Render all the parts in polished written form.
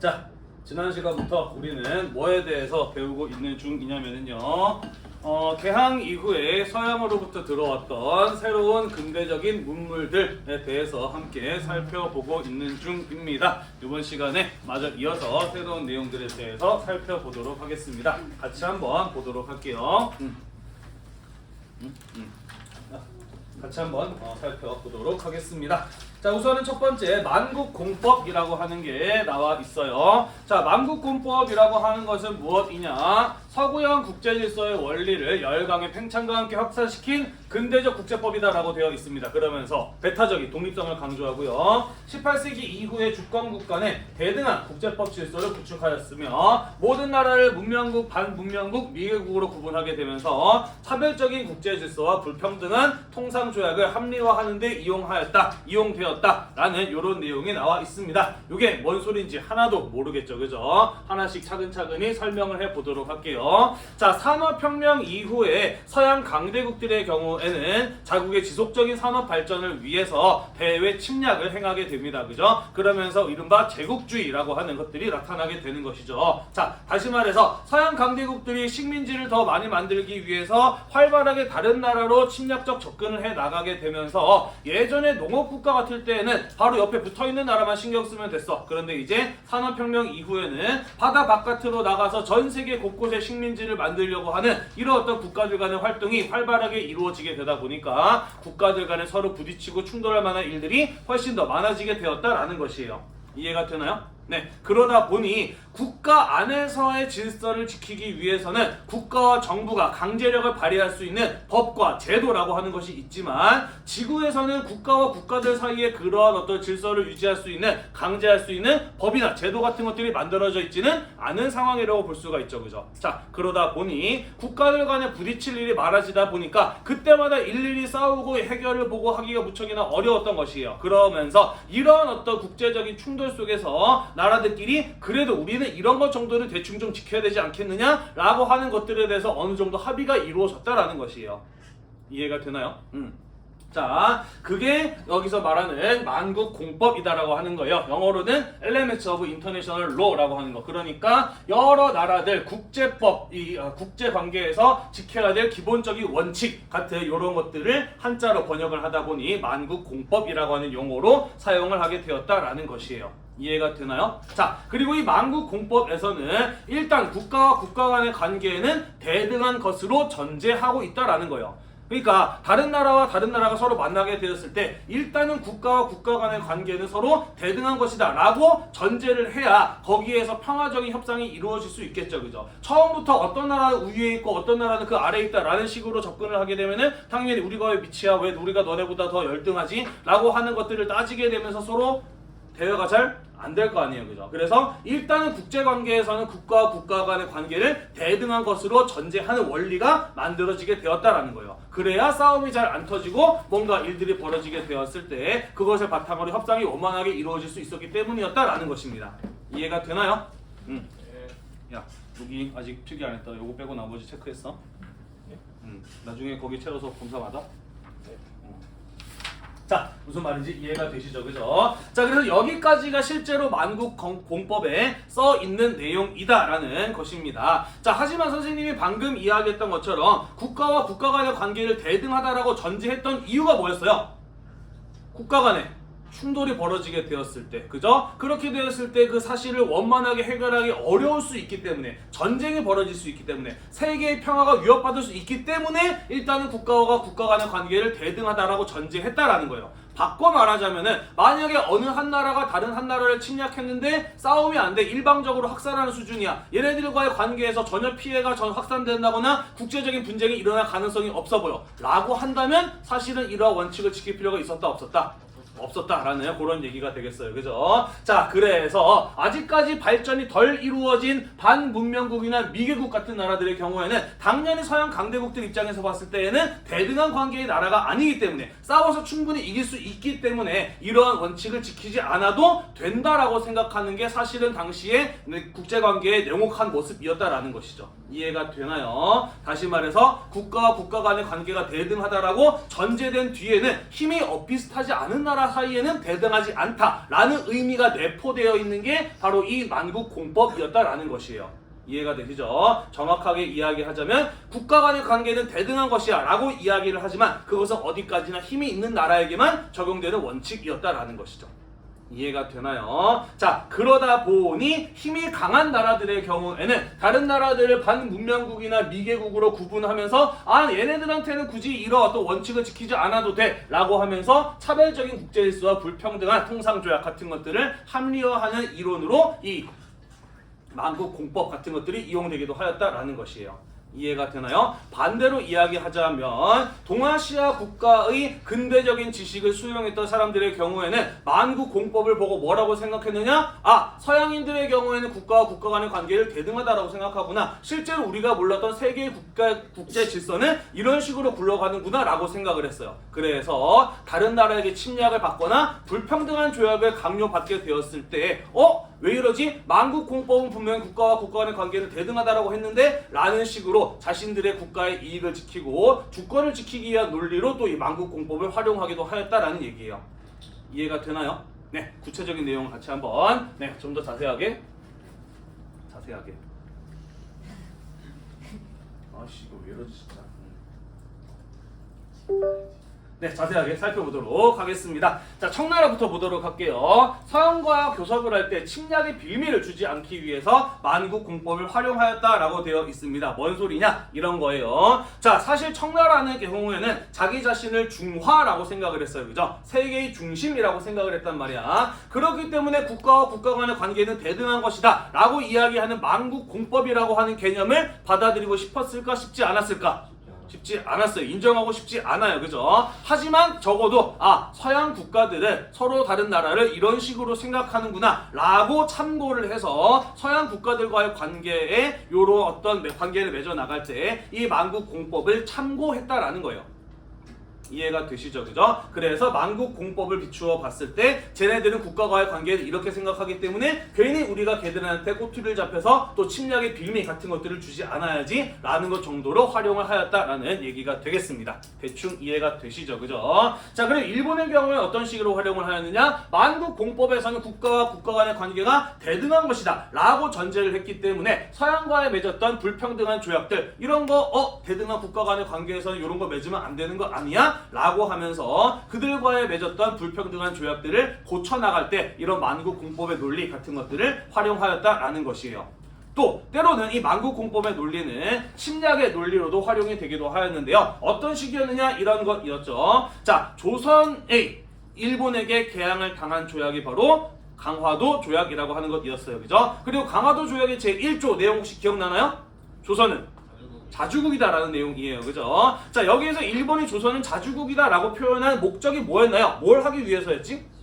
자, 지난 시간부터 우리는 뭐에 대해서 배우고 있는 중이냐면요. 개항 이후에 서양으로부터 들어왔던 새로운 근대적인 문물들에 대해서 함께 살펴보고 있는 중입니다. 이번 시간에 마저 이어서 새로운 내용들에 대해서 살펴보도록 하겠습니다. 같이 한번 보도록 할게요. 같이 한번 살펴보도록 하겠습니다. 자, 우선은 첫 번째 만국공법이라고 하는 게 나와 있어요. 자, 만국공법이라고 하는 것은 무엇이냐? 서구형 국제질서의 원리를 열강의 팽창과 함께 확산시킨 근대적 국제법이다라고 되어 있습니다. 그러면서 배타적인 독립성을 강조하고요. 18세기 이후에 주권국 간의 대등한 국제법 질서를 구축하였으며 모든 나라를 문명국, 반문명국, 미개국으로 구분하게 되면서 차별적인 국제질서와 불평등한 통상조약을 합리화하는 데 이용되었다라는 이런 내용이 나와 있습니다. 이게 뭔 소리인지 하나도 모르겠죠, 그죠? 하나씩 차근차근히 설명을 해보도록 할게요. 자, 산업혁명 이후에 서양 강대국들의 경우에는 자국의 지속적인 산업 발전을 위해서 대외 침략을 행하게 됩니다, 그죠? 그러면서 이른바 제국주의라고 하는 것들이 나타나게 되는 것이죠. 자, 다시 말해서 서양 강대국들이 식민지를 더 많이 만들기 위해서 활발하게 다른 나라로 침략적 접근을 해 나가게 되면서 예전에 농업국가 같을 때에는 바로 옆에 붙어있는 나라만 신경 쓰면 됐어. 그런데 이제 산업혁명 이후에는 바다 바깥으로 나가서 전 세계 곳곳에 식민지를 만들려고 하는 이런 어떤 국가들 간의 활동이 활발하게 이루어지게 되다 보니까 국가들 간에 서로 부딪히고 충돌할 만한 일들이 훨씬 더 많아지게 되었다라는 것이에요. 이해가 되나요? 네, 그러다 보니 국가 안에서의 질서를 지키기 위해서는 국가와 정부가 강제력을 발휘할 수 있는 법과 제도라고 하는 것이 있지만 지구에서는 국가와 국가들 사이에 그러한 어떤 질서를 유지할 수 있는, 강제할 수 있는 법이나 제도 같은 것들이 만들어져 있지는 않은 상황이라고 볼 수가 있죠, 그죠? 자, 그러다 보니 국가들 간에 부딪힐 일이 많아지다 보니까 그때마다 일일이 싸우고 해결을 보고 하기가 무척이나 어려웠던 것이에요. 그러면서 이러한 어떤 국제적인 충돌 속에서 나라들끼리 그래도 우리는 이런 것 정도는 대충 좀 지켜야 되지 않겠느냐? 라고 하는 것들에 대해서 어느 정도 합의가 이루어졌다라는 것이에요. 이해가 되나요? 자, 그게 여기서 말하는 만국공법이다라고 하는 거예요. 영어로는 Elements of International Law라고 하는 거. 그러니까 여러 나라들 국제법, 국제관계에서 지켜야 될 기본적인 원칙 같은 이런 것들을 한자로 번역을 하다 보니 만국공법이라고 하는 용어로 사용을 하게 되었다라는 것이에요. 이해가 되나요? 자, 그리고 이 만국공법에서는 일단 국가와 국가 간의 관계에는 대등한 것으로 전제하고 있다라는 거예요. 그러니까 다른 나라와 다른 나라가 서로 만나게 되었을 때 일단은 국가와 국가 간의 관계는 서로 대등한 것이다 라고 전제를 해야 거기에서 평화적인 협상이 이루어질 수 있겠죠, 그죠? 처음부터 어떤 나라는 위에 있고 어떤 나라는 그 아래에 있다 라는 식으로 접근을 하게 되면은 당연히 우리가 왜 밑이야, 왜 우리가 너네보다 더 열등하지? 라고 하는 것들을 따지게 되면서 서로 대화가 잘 안 될 거 아니에요, 그죠? 그래서 일단은 국제관계에서는 국가와 국가 간의 관계를 대등한 것으로 전제하는 원리가 만들어지게 되었다라는 거예요. 그래야 싸움이 잘 안 터지고 뭔가 일들이 벌어지게 되었을 때 그것을 바탕으로 협상이 원만하게 이루어질 수 있었기 때문이었다라는 것입니다. 이해가 되나요? 야, 여기 아직 필기 안 했다. 요거 빼고 나머지 체크했어? 나중에 거기 채워서 검사 받아? 자, 무슨 말인지 이해가 되시죠, 그죠? 자, 그래서 여기까지가 실제로 만국공법에 써 있는 내용이다라는 것입니다. 자, 하지만 선생님이 방금 이야기했던 것처럼 국가와 국가 간의 관계를 대등하다라고 전제했던 이유가 뭐였어요? 국가 간에 충돌이 벌어지게 되었을 때, 그죠? 그렇게 되었을 때 그 사실을 원만하게 해결하기 어려울 수 있기 때문에, 전쟁이 벌어질 수 있기 때문에, 세계의 평화가 위협받을 수 있기 때문에 일단은 국가와 국가 간의 관계를 대등하다라고 전제했다라는 거예요. 바꿔 말하자면은 만약에 어느 한 나라가 다른 한 나라를 침략했는데 싸움이 안 돼, 일방적으로 학살하는 수준이야, 얘네들과의 관계에서 전혀 피해가 확산된다거나 국제적인 분쟁이 일어날 가능성이 없어 보여 라고 한다면 사실은 이러한 원칙을 지킬 필요가 있었다, 없었다? 없었다라는 그런 얘기가 되겠어요, 그죠? 자, 그래서 아직까지 발전이 덜 이루어진 반문명국이나 미개국 같은 나라들의 경우에는 당연히 서양 강대국들 입장에서 봤을 때에는 대등한 관계의 나라가 아니기 때문에 싸워서 충분히 이길 수 있기 때문에 이러한 원칙을 지키지 않아도 된다라고 생각하는 게 사실은 당시에 국제관계의 냉혹한 모습이었다라는 것이죠. 이해가 되나요? 다시 말해서 국가와 국가 간의 관계가 대등하다라고 전제된 뒤에는 힘이 엇비슷하지 않은 나라 사이에는 대등하지 않다라는 의미가 내포되어 있는 게 바로 이 만국공법이었다라는 것이에요. 이해가 되시죠? 정확하게 이야기하자면 국가 간의 관계는 대등한 것이야 라고 이야기를 하지만 그것은 어디까지나 힘이 있는 나라에게만 적용되는 원칙이었다라는 것이죠. 이해가 되나요? 자, 그러다 보니 힘이 강한 나라들의 경우에는 다른 나라들을 반문명국이나 미개국으로 구분하면서 얘네들한테는 굳이 이런 어떤 원칙을 지키지 않아도 돼 라고 하면서 차별적인 국제질서와 불평등한 통상조약 같은 것들을 합리화하는 이론으로 이 만국공법 같은 것들이 이용되기도 하였다라는 것이에요. 이해가 되나요? 반대로 이야기하자면 동아시아 국가의 근대적인 지식을 수용했던 사람들의 경우에는 만국공법을 보고 뭐라고 생각했느냐? 서양인들의 경우에는 국가와 국가 간의 관계를 대등하다라고 생각하구나. 실제로 우리가 몰랐던 세계의 국제 질서는 이런 식으로 굴러가는구나 라고 생각을 했어요. 그래서 다른 나라에게 침략을 받거나 불평등한 조약을 강요받게 되었을 때 왜 이러지? 만국공법은 분명히 국가와 국가 간의 관계는 대등하다라고 했는데 라는 식으로 자신들의 국가의 이익을 지키고 주권을 지키기 위한 논리로 또 이 만국공법을 활용하기도 하였다라는 얘기예요. 이해가 되나요? 네, 구체적인 내용을 같이 한번 좀 더 자세하게 아씨 이거 왜 이러지 진짜. 네, 자세하게 살펴보도록 하겠습니다. 자, 청나라부터 보도록 할게요. 서양과 교섭을 할 때 침략의 빌미를 주지 않기 위해서 만국공법을 활용하였다라고 되어 있습니다. 뭔 소리냐? 이런 거예요. 자, 사실 청나라는 경우에는 자기 자신을 중화라고 생각을 했어요. 그죠? 세계의 중심이라고 생각을 했단 말이야. 그렇기 때문에 국가와 국가 간의 관계는 대등한 것이다 라고 이야기하는 만국공법이라고 하는 개념을 받아들이고 싶었을까? 싶지 않았을까? 쉽지 않았어요. 인정하고 싶지 않아요. 그죠? 하지만 적어도 서양 국가들은 서로 다른 나라를 이런 식으로 생각하는구나 라고 참고를 해서 서양 국가들과의 관계에 요런 어떤 관계를 맺어 나갈 때 이 만국공법을 참고했다라는 거예요. 이해가 되시죠? 그죠? 그래서 만국공법을 비추어 봤을 때 쟤네들은 국가와의 관계를 이렇게 생각하기 때문에 괜히 우리가 걔들한테 꼬투리를 잡혀서 또 침략의 빌미 같은 것들을 주지 않아야지 라는 것 정도로 활용을 하였다라는 얘기가 되겠습니다. 대충 이해가 되시죠? 그죠? 자, 그리고 일본의 경우에 어떤 식으로 활용을 하였느냐? 만국공법에서는 국가와 국가 간의 관계가 대등한 것이다 라고 전제를 했기 때문에 서양과의 맺었던 불평등한 조약들 이런 거 대등한 국가 간의 관계에서는 이런 거 맺으면 안 되는 거 아니야? 라고 하면서 그들과의 맺었던 불평등한 조약들을 고쳐나갈 때 이런 만국공법의 논리 같은 것들을 활용하였다라는 것이에요. 또 때로는 이 만국공법의 논리는 침략의 논리로도 활용이 되기도 하였는데요. 어떤 식이었느냐? 이런 것이었죠. 자, 조선의 일본에게 개항을 당한 조약이 바로 강화도 조약이라고 하는 것이었어요. 그죠? 그리고 강화도 조약의 제1조 내용 혹시 기억나나요? 조선은 자주국이다라는 내용이에요. 그죠? 자, 여기에서 일본이 조선은 자주국이다라고 표현한 목적이 뭐였나요? 뭘 하기 위해서였지?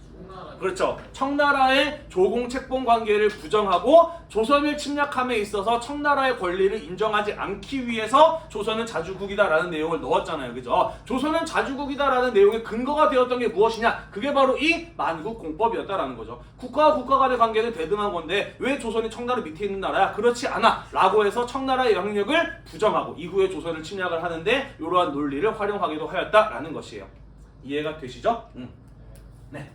그렇죠. 청나라의 조공 책봉 관계를 부정하고 조선을 침략함에 있어서 청나라의 권리를 인정하지 않기 위해서 조선은 자주국이다라는 내용을 넣었잖아요. 그죠? 조선은 자주국이다라는 내용의 근거가 되었던 게 무엇이냐? 그게 바로 이 만국공법이었다라는 거죠. 국가와 국가 간의 관계는 대등한 건데 왜 조선이 청나라 밑에 있는 나라야? 그렇지 않아. 라고 해서 청나라의 영향력을 부정하고 이후에 조선을 침략을 하는데 이러한 논리를 활용하기도 하였다라는 것이에요. 이해가 되시죠? 네.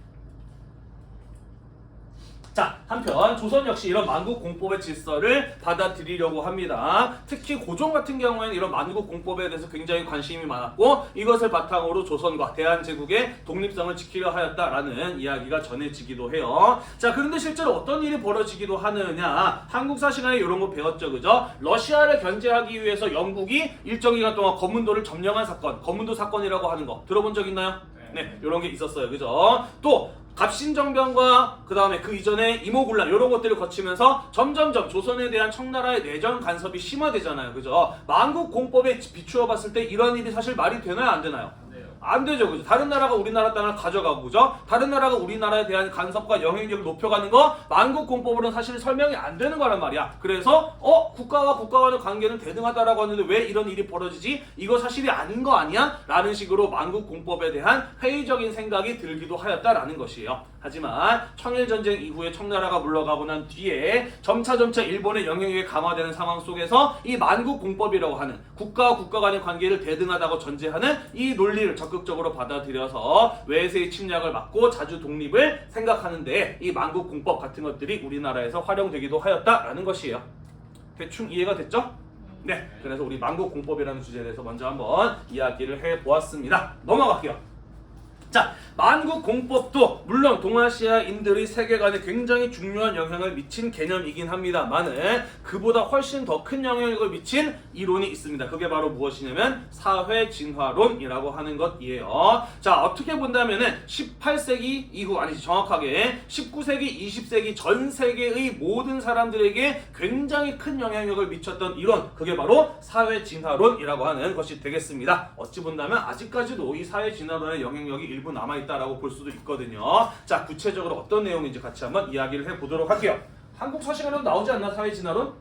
자, 한편 조선 역시 이런 만국공법의 질서를 받아들이려고 합니다. 특히 고종 같은 경우에는 이런 만국공법에 대해서 굉장히 관심이 많았고 이것을 바탕으로 조선과 대한제국의 독립성을 지키려 하였다라는 이야기가 전해지기도 해요. 자, 그런데 실제로 어떤 일이 벌어지기도 하느냐? 한국사 시간에 이런 거 배웠죠. 그죠? 러시아를 견제하기 위해서 영국이 일정 기간 동안 검문도를 점령한 사건, 검문도 사건이라고 하는 거 들어본 적 있나요? 네, 이런 게 있었어요. 그죠? 또 갑신정변과 그 다음에 그 이전에 이모군란 이런 것들을 거치면서 점점점 조선에 대한 청나라의 내전 간섭이 심화되잖아요. 그죠? 만국공법에 비추어 봤을 때 이런 일이 사실 말이 되나요? 안 되나요? 안 되죠. 그죠? 다른 나라가 우리나라 땅을 가져가고, 그죠? 다른 나라가 우리나라에 대한 간섭과 영향력을 높여가는 거 만국공법으로는 사실 설명이 안 되는 거란 말이야. 그래서 국가와 국가 간의 관계는 대등하다라고 하는데 왜 이런 일이 벌어지지? 이거 사실이 아닌 거 아니야? 라는 식으로 만국공법에 대한 회의적인 생각이 들기도 하였다라는 것이에요. 하지만 청일전쟁 이후에 청나라가 물러가고 난 뒤에 점차 일본의 영향력이 강화되는 상황 속에서 이 만국공법이라고 하는 국가와 국가 간의 관계를 대등하다고 전제하는 이 논리를 적극적으로 받아들여서 외세의 침략을 막고 자주 독립을 생각하는데 이 만국공법 같은 것들이 우리나라에서 활용되기도 하였다라는 것이에요. 대충 이해가 됐죠? 네, 그래서 우리 만국공법이라는 주제에 대해서 먼저 한번 이야기를 해보았습니다. 넘어갈게요. 자, 만국공법도 물론 동아시아인들의 세계관에 굉장히 중요한 영향을 미친 개념이긴 합니다만은 그보다 훨씬 더 큰 영향력을 미친 이론이 있습니다. 그게 바로 무엇이냐면 사회진화론이라고 하는 것이에요. 자, 어떻게 본다면은 18세기 이후, 아니지 정확하게 19세기, 20세기 전 세계의 모든 사람들에게 굉장히 큰 영향력을 미쳤던 이론, 그게 바로 사회진화론이라고 하는 것이 되겠습니다. 어찌 본다면 아직까지도 이 사회진화론의 영향력이 일부 남아있다라고 볼 수도 있거든요. 자, 구체적으로 어떤 내용인지 같이 한번 이야기를 해보도록 할게요. 한국 서식에도 나오지 않나, 사회진화론?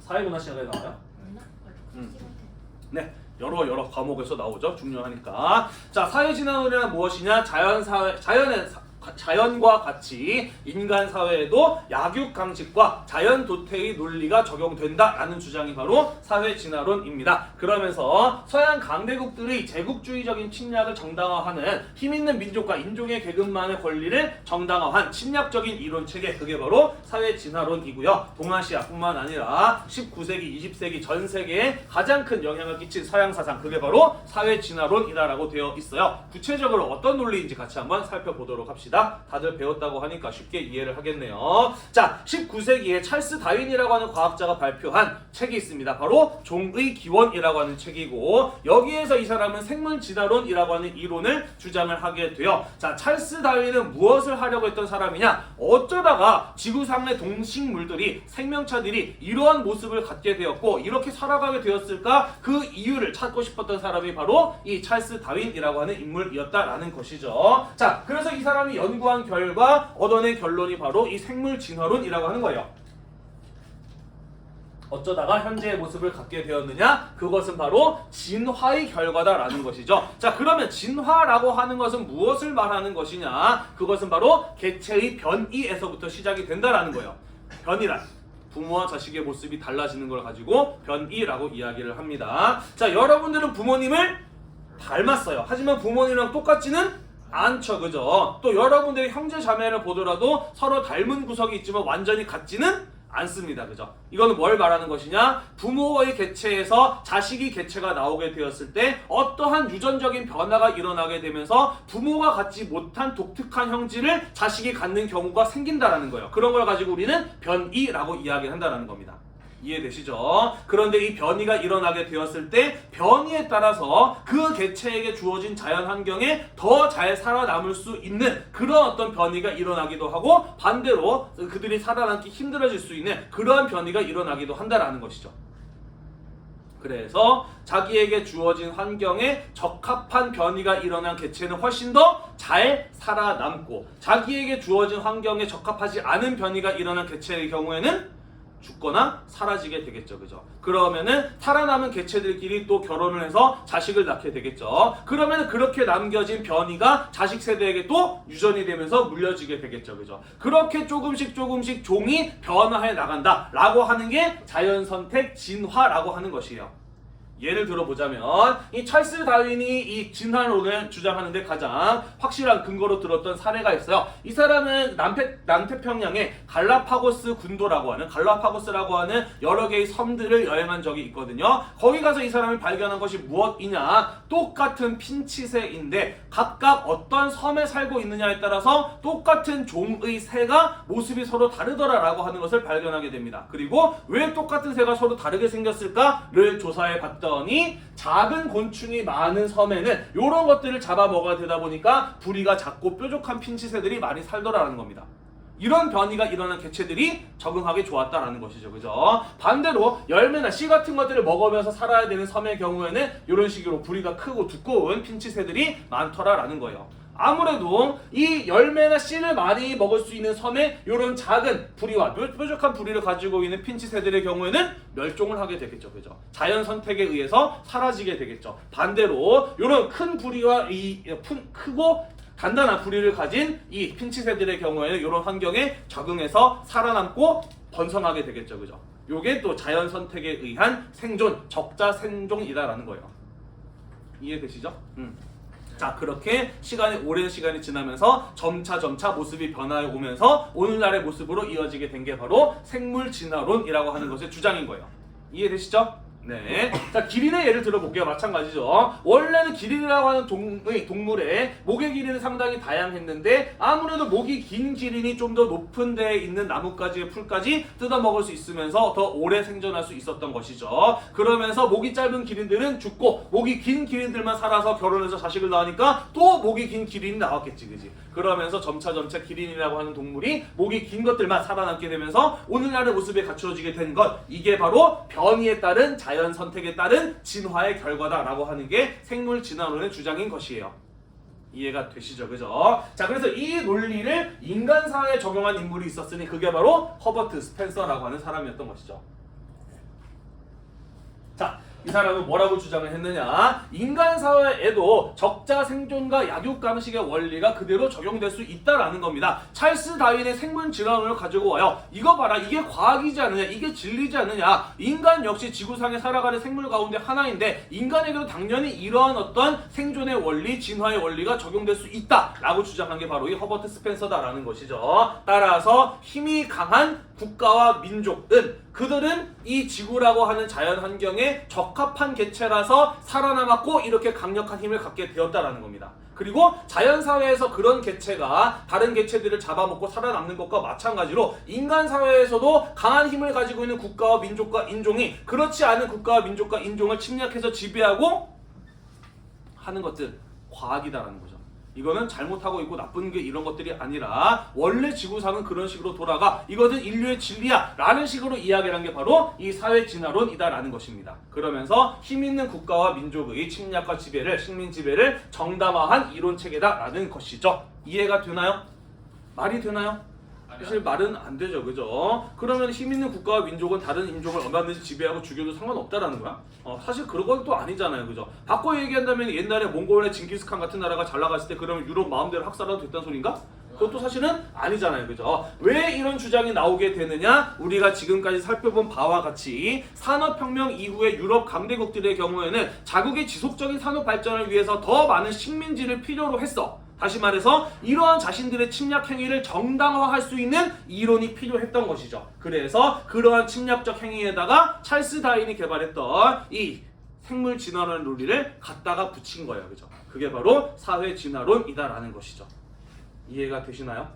사회문화 시간에 나와요? 네, 여러 과목에서 나오죠. 중요하니까. 자, 사회진화론이란 무엇이냐? 자연과 같이 인간 사회에도 약육강식과 자연 도태의 논리가 적용된다라는 주장이 바로 사회진화론입니다. 그러면서 서양 강대국들의 제국주의적인 침략을 정당화하는 힘있는 민족과 인종의 계급만의 권리를 정당화한 침략적인 이론체계, 그게 바로 사회진화론이고요. 동아시아뿐만 아니라 19세기, 20세기 전 세계에 가장 큰 영향을 끼친 서양 사상, 그게 바로 사회진화론이다라고 되어 있어요. 구체적으로 어떤 논리인지 같이 한번 살펴보도록 합시다. 다들 배웠다고 하니까 쉽게 이해를 하겠네요. 자, 19세기에 찰스 다윈이라고 하는 과학자가 발표한 책이 있습니다. 바로 종의 기원이라고 하는 책이고, 여기에서 이 사람은 생물진화론이라고 하는 이론을 주장을 하게 돼요. 자, 찰스 다윈은 무엇을 하려고 했던 사람이냐? 어쩌다가 지구상의 동식물들이, 생명체들이 이러한 모습을 갖게 되었고 이렇게 살아가게 되었을까? 그 이유를 찾고 싶었던 사람이 바로 이 찰스 다윈이라고 하는 인물이었다라는 것이죠. 자, 그래서 이 사람이 연구한 결과 얻어낸 결론이 바로 이 생물진화론이라고 하는 거예요. 어쩌다가 현재의 모습을 갖게 되었느냐? 그것은 바로 진화의 결과다라는 것이죠. 자, 그러면 진화라고 하는 것은 무엇을 말하는 것이냐? 그것은 바로 개체의 변이에서부터 시작이 된다라는 거예요. 변이란 부모와 자식의 모습이 달라지는 걸 가지고 변이라고 이야기를 합니다. 자, 여러분들은 부모님을 닮았어요. 하지만 부모님이랑 똑같지는 않죠, 그죠? 또 여러분들의 형제 자매를 보더라도 서로 닮은 구석이 있지만 완전히 같지는 않습니다, 그죠? 이거는 뭘 말하는 것이냐? 부모의 개체에서 자식이 개체가 나오게 되었을 때 어떠한 유전적인 변화가 일어나게 되면서 부모가 갖지 못한 독특한 형질을 자식이 갖는 경우가 생긴다라는 거예요. 그런 걸 가지고 우리는 변이라고 이야기를 한다는 겁니다. 이해되시죠? 그런데 이 변이가 일어나게 되었을 때 변이에 따라서 그 개체에게 주어진 자연 환경에 더 잘 살아남을 수 있는 그런 어떤 변이가 일어나기도 하고, 반대로 그들이 살아남기 힘들어질 수 있는 그러한 변이가 일어나기도 한다라는 것이죠. 그래서 자기에게 주어진 환경에 적합한 변이가 일어난 개체는 훨씬 더 잘 살아남고, 자기에게 주어진 환경에 적합하지 않은 변이가 일어난 개체의 경우에는 죽거나 사라지게 되겠죠, 그죠? 그러면은 살아남은 개체들끼리 또 결혼을 해서 자식을 낳게 되겠죠. 그러면 그렇게 남겨진 변이가 자식 세대에게 또 유전이 되면서 물려지게 되겠죠, 그죠? 그렇게 조금씩 종이 변화해 나간다라고 하는 게 자연선택 진화라고 하는 것이에요. 예를 들어보자면 이 찰스 다윈이 이 진화론을 주장하는데 가장 확실한 근거로 들었던 사례가 있어요. 이 사람은 남태평양의 갈라파고스 군도라고 하는, 갈라파고스라고 하는 여러 개의 섬들을 여행한 적이 있거든요. 거기 가서 이 사람이 발견한 것이 무엇이냐? 똑같은 핀치새인데 각각 어떤 섬에 살고 있느냐에 따라서 똑같은 종의 새가 모습이 서로 다르더라라고 하는 것을 발견하게 됩니다. 그리고 왜 똑같은 새가 서로 다르게 생겼을까를 조사해 봤더니 작은 곤충이 많은 섬에는 이런 것들을 잡아먹어야 되다 보니까 부리가 작고 뾰족한 핀치새들이 많이 살더라는 겁니다. 이런 변이가 일어난 개체들이 적응하기 좋았다라는 것이죠. 그죠? 반대로 열매나 씨 같은 것들을 먹으면서 살아야 되는 섬의 경우에는 이런 식으로 부리가 크고 두꺼운 핀치새들이 많더라라는 거예요. 아무래도 이 열매나 씨를 많이 먹을 수 있는 섬에 이런 작은 부리와 뾰족한 부리를 가지고 있는 핀치새들의 경우에는 멸종을 하게 되겠죠. 그죠? 자연 선택에 의해서 사라지게 되겠죠. 반대로 이런 큰 부리와 이 크고 단단한 부리를 가진 이 핀치새들의 경우에는 이런 환경에 적응해서 살아남고 번성하게 되겠죠. 그죠? 요게 또 자연 선택에 의한 생존, 적자 생존이다라는 거예요. 이해되시죠? 자, 그렇게 오랜 시간이 지나면서 점차 모습이 변화해 오면서 오늘날의 모습으로 이어지게 된 게 바로 생물 진화론이라고 하는 것의 주장인 거예요. 이해되시죠? 네. 자, 기린의 예를 들어볼게요. 마찬가지죠. 원래는 기린이라고 하는 동물의 목의 길이는 상당히 다양했는데 아무래도 목이 긴 기린이 좀 더 높은 데에 있는 나뭇가지의 풀까지 뜯어먹을 수 있으면서 더 오래 생존할 수 있었던 것이죠. 그러면서 목이 짧은 기린들은 죽고 목이 긴 기린들만 살아서 결혼해서 자식을 낳으니까 또 목이 긴 기린이 나왔겠지, 그지? 그러면서 점차 기린이라고 하는 동물이 목이 긴 것들만 살아남게 되면서 오늘날의 모습에 갖추어지게 된 것, 이게 바로 변이에 따른 자연 선택에 따른 진화의 결과다라고 하는 게 생물 진화론의 주장인 것이에요. 이해가 되시죠? 그죠? 자, 그래서 이 논리를 인간 사회에 적용한 인물이 있었으니 그게 바로 허버트 스펜서라고 하는 사람이었던 것이죠. 자, 이 사람은 뭐라고 주장을 했느냐? 인간 사회에도 적자 생존과 약육 강식의 원리가 그대로 적용될 수 있다라는 겁니다. 찰스 다윈의 생물 진화론을 가지고 와요. 이거 봐라, 이게 과학이지 않느냐, 이게 진리지 않느냐. 인간 역시 지구상에 살아가는 생물 가운데 하나인데 인간에게도 당연히 이러한 어떤 생존의 원리, 진화의 원리가 적용될 수 있다라고 주장한 게 바로 이 허버트 스펜서다라는 것이죠. 따라서 힘이 강한 국가와 민족은 그들은 이 지구라고 하는 자연 환경에 적합한 개체라서 살아남았고 이렇게 강력한 힘을 갖게 되었다라는 겁니다. 그리고 자연사회에서 그런 개체가 다른 개체들을 잡아먹고 살아남는 것과 마찬가지로 인간 사회에서도 강한 힘을 가지고 있는 국가와 민족과 인종이 그렇지 않은 국가와 민족과 인종을 침략해서 지배하고 하는 것들, 과학이다라는 거죠. 이거는 잘못하고 있고 나쁜 게 이런 것들이 아니라 원래 지구상은 그런 식으로 돌아가, 이것은 인류의 진리야 라는 식으로 이야기를 한 게 바로 이 사회진화론이다 라는 것입니다. 그러면서 힘있는 국가와 민족의 침략과 지배를, 식민 지배를 정당화한 이론체계다 라는 것이죠. 이해가 되나요? 말이 되나요? 사실 말은 안 되죠, 그죠? 그러면 힘있는 국가와 민족은 다른 인종을 얼마든지 지배하고 죽여도 상관없다라는 거야? 사실 그런 건 또 아니잖아요, 그죠? 바꿔 얘기한다면 옛날에 몽골의 징기스칸 같은 나라가 잘 나갔을 때 그러면 유럽 마음대로 학살하도 됐다는 소린가? 그것도 사실은 아니잖아요, 그죠? 왜 이런 주장이 나오게 되느냐? 우리가 지금까지 살펴본 바와 같이 산업혁명 이후의 유럽 강대국들의 경우에는 자국의 지속적인 산업 발전을 위해서 더 많은 식민지를 필요로 했어. 다시 말해서 이러한 자신들의 침략 행위를 정당화할 수 있는 이론이 필요했던 것이죠. 그래서 그러한 침략적 행위에다가 찰스 다윈이 개발했던 이 생물 진화론 논리를 갖다가 붙인 거예요. 그죠? 그게 바로 사회 진화론이다라는 것이죠. 이해가 되시나요?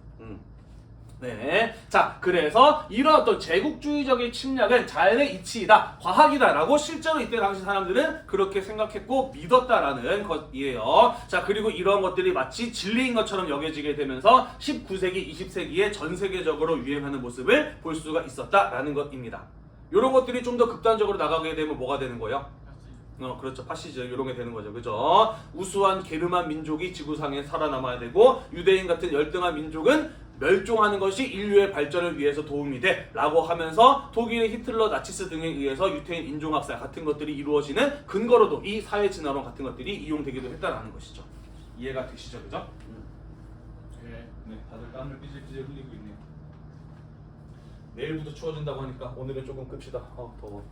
네. 자, 그래서 이런 어떤 제국주의적인 침략은 자연의 이치이다, 과학이다라고 실제로 이때 당시 사람들은 그렇게 생각했고 믿었다라는 것이에요. 자, 그리고 이런 것들이 마치 진리인 것처럼 여겨지게 되면서 19세기, 20세기에 전 세계적으로 유행하는 모습을 볼 수가 있었다라는 것입니다. 이런 것들이 좀 더 극단적으로 나가게 되면 뭐가 되는 거예요? 그렇죠. 파시즘 이런 게 되는 거죠. 그죠? 우수한 게르만 민족이 지구상에 살아남아야 되고 유대인 같은 열등한 민족은 멸종하는 것이 인류의 발전을 위해서 도움이 돼 라고 하면서 독일의 히틀러, 나치스 등에 의해서 유태인 인종학살 같은 것들이 이루어지는 근거로도 이 사회진화론 같은 것들이 이용되기도 했다라는 것이죠. 이해가 되시죠? 그죠? 네, 다들 땀을 삐질삐질 흘리고 있네요. 내일부터 추워진다고 하니까 오늘은 조금 끕시다. 더워.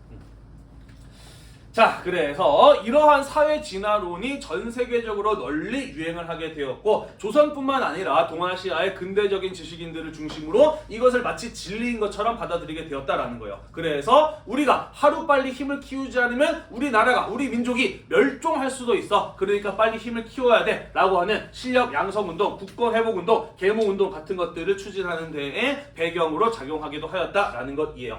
자, 그래서 이러한 사회 진화론이 전 세계적으로 널리 유행을 하게 되었고 조선뿐만 아니라 동아시아의 근대적인 지식인들을 중심으로 이것을 마치 진리인 것처럼 받아들이게 되었다라는 거예요. 그래서 우리가 하루빨리 힘을 키우지 않으면 우리나라가, 우리 민족이 멸종할 수도 있어. 그러니까 빨리 힘을 키워야 돼 라고 하는 실력 양성운동, 국권회복운동, 계몽운동 같은 것들을 추진하는 데에 배경으로 작용하기도 하였다라는 것이에요.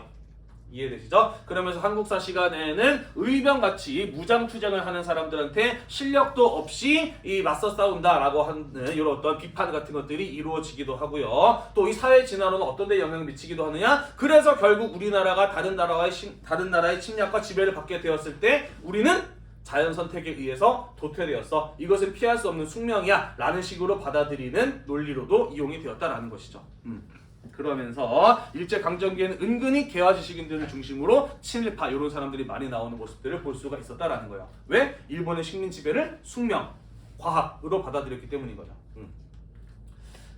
이해되시죠? 그러면서 한국사 시간에는 의병같이 무장투쟁을 하는 사람들한테 실력도 없이 이 맞서 싸운다라고 하는 이런 어떤 비판 같은 것들이 이루어지기도 하고요. 또 이 사회 진화론은 어떤 데 영향을 미치기도 하느냐? 그래서 결국 우리나라가 다른 나라의 침략과 지배를 받게 되었을 때 우리는 자연 선택에 의해서 도태되었어. 이것은 피할 수 없는 숙명이야. 라는 식으로 받아들이는 논리로도 이용이 되었다라는 것이죠. 그러면서 일제강점기에는 은근히 개화 지식인들을 중심으로 친일파 이런 사람들이 많이 나오는 모습들을 볼 수가 있었다라는 거예요. 왜? 일본의 식민 지배를 숙명, 과학으로 받아들였기 때문인 거죠.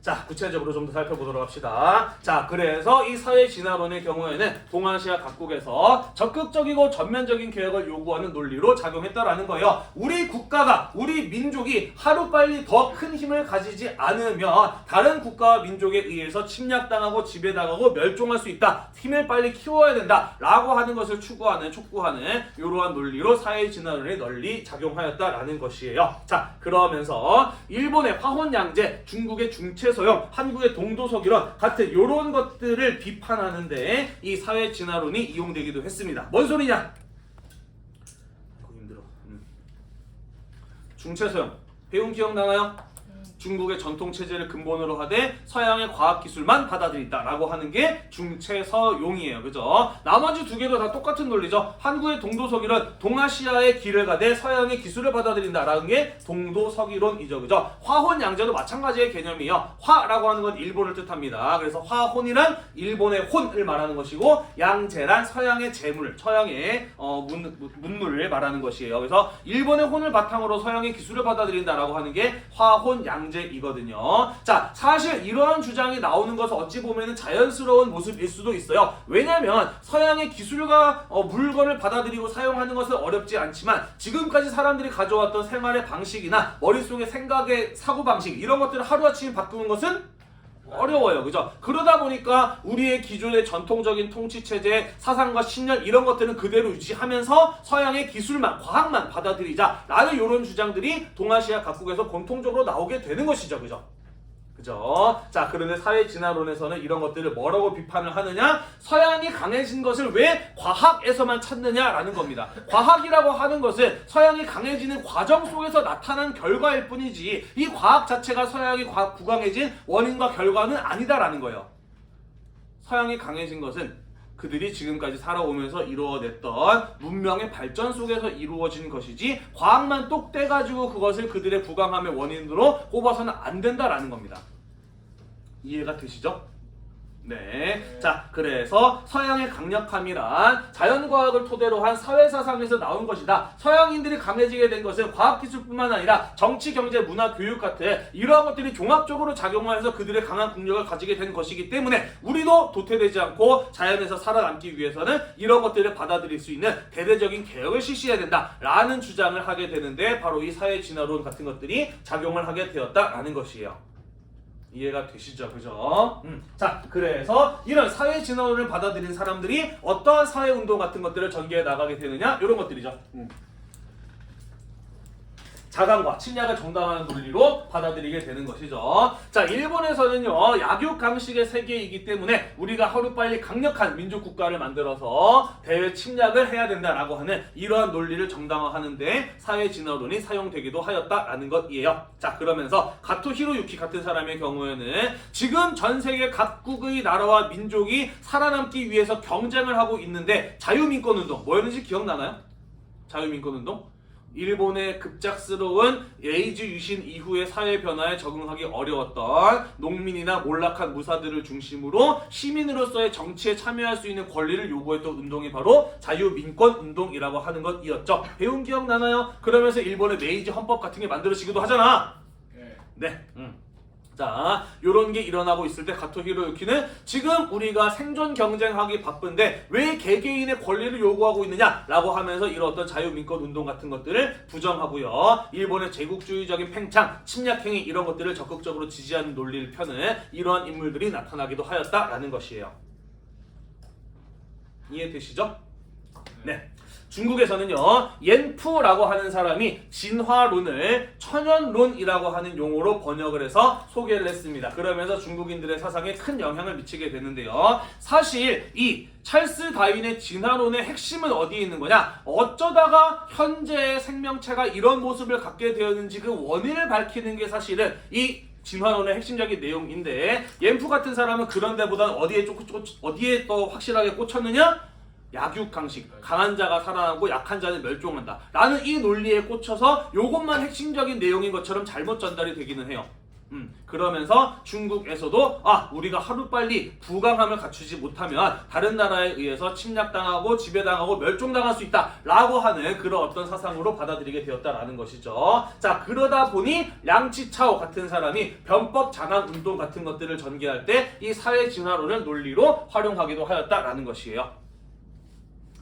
자, 구체적으로 좀 더 살펴보도록 합시다. 자, 그래서 이 사회 진화론의 경우에는 동아시아 각국에서 적극적이고 전면적인 개혁을 요구하는 논리로 작용했다라는 거예요. 우리 국가가, 우리 민족이 하루빨리 더 큰 힘을 가지지 않으면 다른 국가와 민족에 의해서 침략당하고 지배당하고 멸종할 수 있다. 힘을 빨리 키워야 된다. 라고 하는 것을 촉구하는 이러한 논리로 사회 진화론이 널리 작용하였다라는 것이에요. 자, 그러면서 일본의 화혼양제, 중국의 중체소형, 한국의 동도서기론 같은 이런 것들을 비판하는데 이 사회 진화론이 이용되기도 했습니다. 뭔 소리냐? 힘들어. 중체소형 배운 기억나나요? 중국의 전통체제를 근본으로 하되 서양의 과학기술만 받아들인다라고 하는 게 중체서용이에요. 그죠? 나머지 두 개도 다 똑같은 논리죠. 한국의 동도서기론, 동아시아의 길을 가되 서양의 기술을 받아들인다라는 게 동도서기론이죠. 그죠? 화혼양제도 마찬가지의 개념이에요. 화라고 하는 건 일본을 뜻합니다. 그래서 화혼이란 일본의 혼을 말하는 것이고 양제란 서양의 재물, 서양의 문물을 말하는 것이에요. 그래서 일본의 혼을 바탕으로 서양의 기술을 받아들인다라고 하는 게 화혼양제 이거든요. 자, 사실 이러한 주장이 나오는 것은 어찌 보면 자연스러운 모습일 수도 있어요. 왜냐하면 서양의 기술과 물건을 받아들이고 사용하는 것은 어렵지 않지만 지금까지 사람들이 가져왔던 생활의 방식이나 머릿속의 생각의 사고방식 이런 것들을 하루아침에 바꾸는 것은 어려워요. 그죠? 그러다 보니까 우리의 기존의 전통적인 통치체제, 사상과 신념 이런 것들은 그대로 유지하면서 서양의 기술만, 과학만 받아들이자 라는 이런 주장들이 동아시아 각국에서 공통적으로 나오게 되는 것이죠. 그죠? 그죠? 자, 그런데 사회 진화론에서는 이런 것들을 뭐라고 비판을 하느냐? 서양이 강해진 것을 왜 과학에서만 찾느냐라는 겁니다. 과학이라고 하는 것은 서양이 강해지는 과정 속에서 나타난 결과일 뿐이지 이 과학 자체가 서양이 부강해진 원인과 결과는 아니다라는 거예요. 서양이 강해진 것은 그들이 지금까지 살아오면서 이루어냈던 문명의 발전 속에서 이루어진 것이지 과학만 똑 떼가지고 그것을 그들의 부강함의 원인으로 꼽아서는 안 된다라는 겁니다. 이해가 되시죠? 네. 자, 그래서 서양의 강력함이란 자연과학을 토대로 한 사회사상에서 나온 것이다. 서양인들이 강해지게 된 것은 과학기술뿐만 아니라 정치, 경제, 문화, 교육 같은 이러한 것들이 종합적으로 작용하여서 그들의 강한 국력을 가지게 된 것이기 때문에 우리도 도태되지 않고 자연에서 살아남기 위해서는 이런 것들을 받아들일 수 있는 대대적인 개혁을 실시해야 된다라는 주장을 하게 되는데 바로 이 사회진화론 같은 것들이 작용을 하게 되었다라는 것이에요. 이해가 되시죠? 그죠? 자, 그래서 이런 사회 진화론을 받아들인 사람들이 어떠한 사회운동 같은 것들을 전개해 나가게 되느냐? 이런 것들이죠. 자강과 침략을 정당화하는 논리로 받아들이게 되는 것이죠. 자, 일본에서는요, 약육강식의 세계이기 때문에 우리가 하루빨리 강력한 민족국가를 만들어서 대외 침략을 해야 된다라고 하는 이러한 논리를 정당화하는데 사회진화론이 사용되기도 하였다라는 것이에요. 자, 그러면서 가토 히로유키 같은 사람의 경우에는 지금 전 세계 각국의 나라와 민족이 살아남기 위해서 경쟁을 하고 있는데 자유민권운동, 뭐였는지 기억나나요? 자유민권운동? 일본의 급작스러운 에이즈 유신 이후의 사회 변화에 적응하기 어려웠던 농민이나 몰락한 무사들을 중심으로 시민으로서의 정치에 참여할 수 있는 권리를 요구했던 운동이 바로 자유민권 운동이라고 하는 것이었죠. 배운 기억 나나요? 그러면서 일본의 메이지 헌법 같은 게 만들어지기도 하잖아. 네. 자, 요런 게 일어나고 있을 때 가토 히로유키는 지금 우리가 생존 경쟁하기 바쁜데 왜 개개인의 권리를 요구하고 있느냐라고 하면서 이런 어떤 자유민권 운동 같은 것들을 부정하고요. 일본의 제국주의적인 팽창, 침략행위 이런 것들을 적극적으로 지지하는 논리를 펴는 이러한 인물들이 나타나기도 하였다라는 것이에요. 이해되시죠? 네. 중국에서는요, 옌푸라고 하는 사람이 진화론을 천연론이라고 하는 용어로 번역을 해서 소개를 했습니다. 그러면서 중국인들의 사상에 큰 영향을 미치게 되는데요. 사실 이 찰스 다윈의 진화론의 핵심은 어디에 있는 거냐? 어쩌다가 현재의 생명체가 이런 모습을 갖게 되었는지 그 원인을 밝히는 게 사실은 이 진화론의 핵심적인 내용인데, 옌푸 같은 사람은 그런 데보다는 어디에 또 확실하게 꽂혔느냐? 약육강식, 강한 자가 살아나고 약한 자는 멸종한다 라는 이 논리에 꽂혀서 요것만 핵심적인 내용인 것처럼 잘못 전달이 되기는 해요. 그러면서 중국에서도 우리가 하루빨리 부강함을 갖추지 못하면 다른 나라에 의해서 침략당하고 지배당하고 멸종당할 수 있다 라고 하는 그런 어떤 사상으로 받아들이게 되었다라는 것이죠. 자, 그러다 보니 량치차오 같은 사람이 변법 장악 운동 같은 것들을 전개할 때 이 사회 진화론을 논리로 활용하기도 하였다라는 것이에요.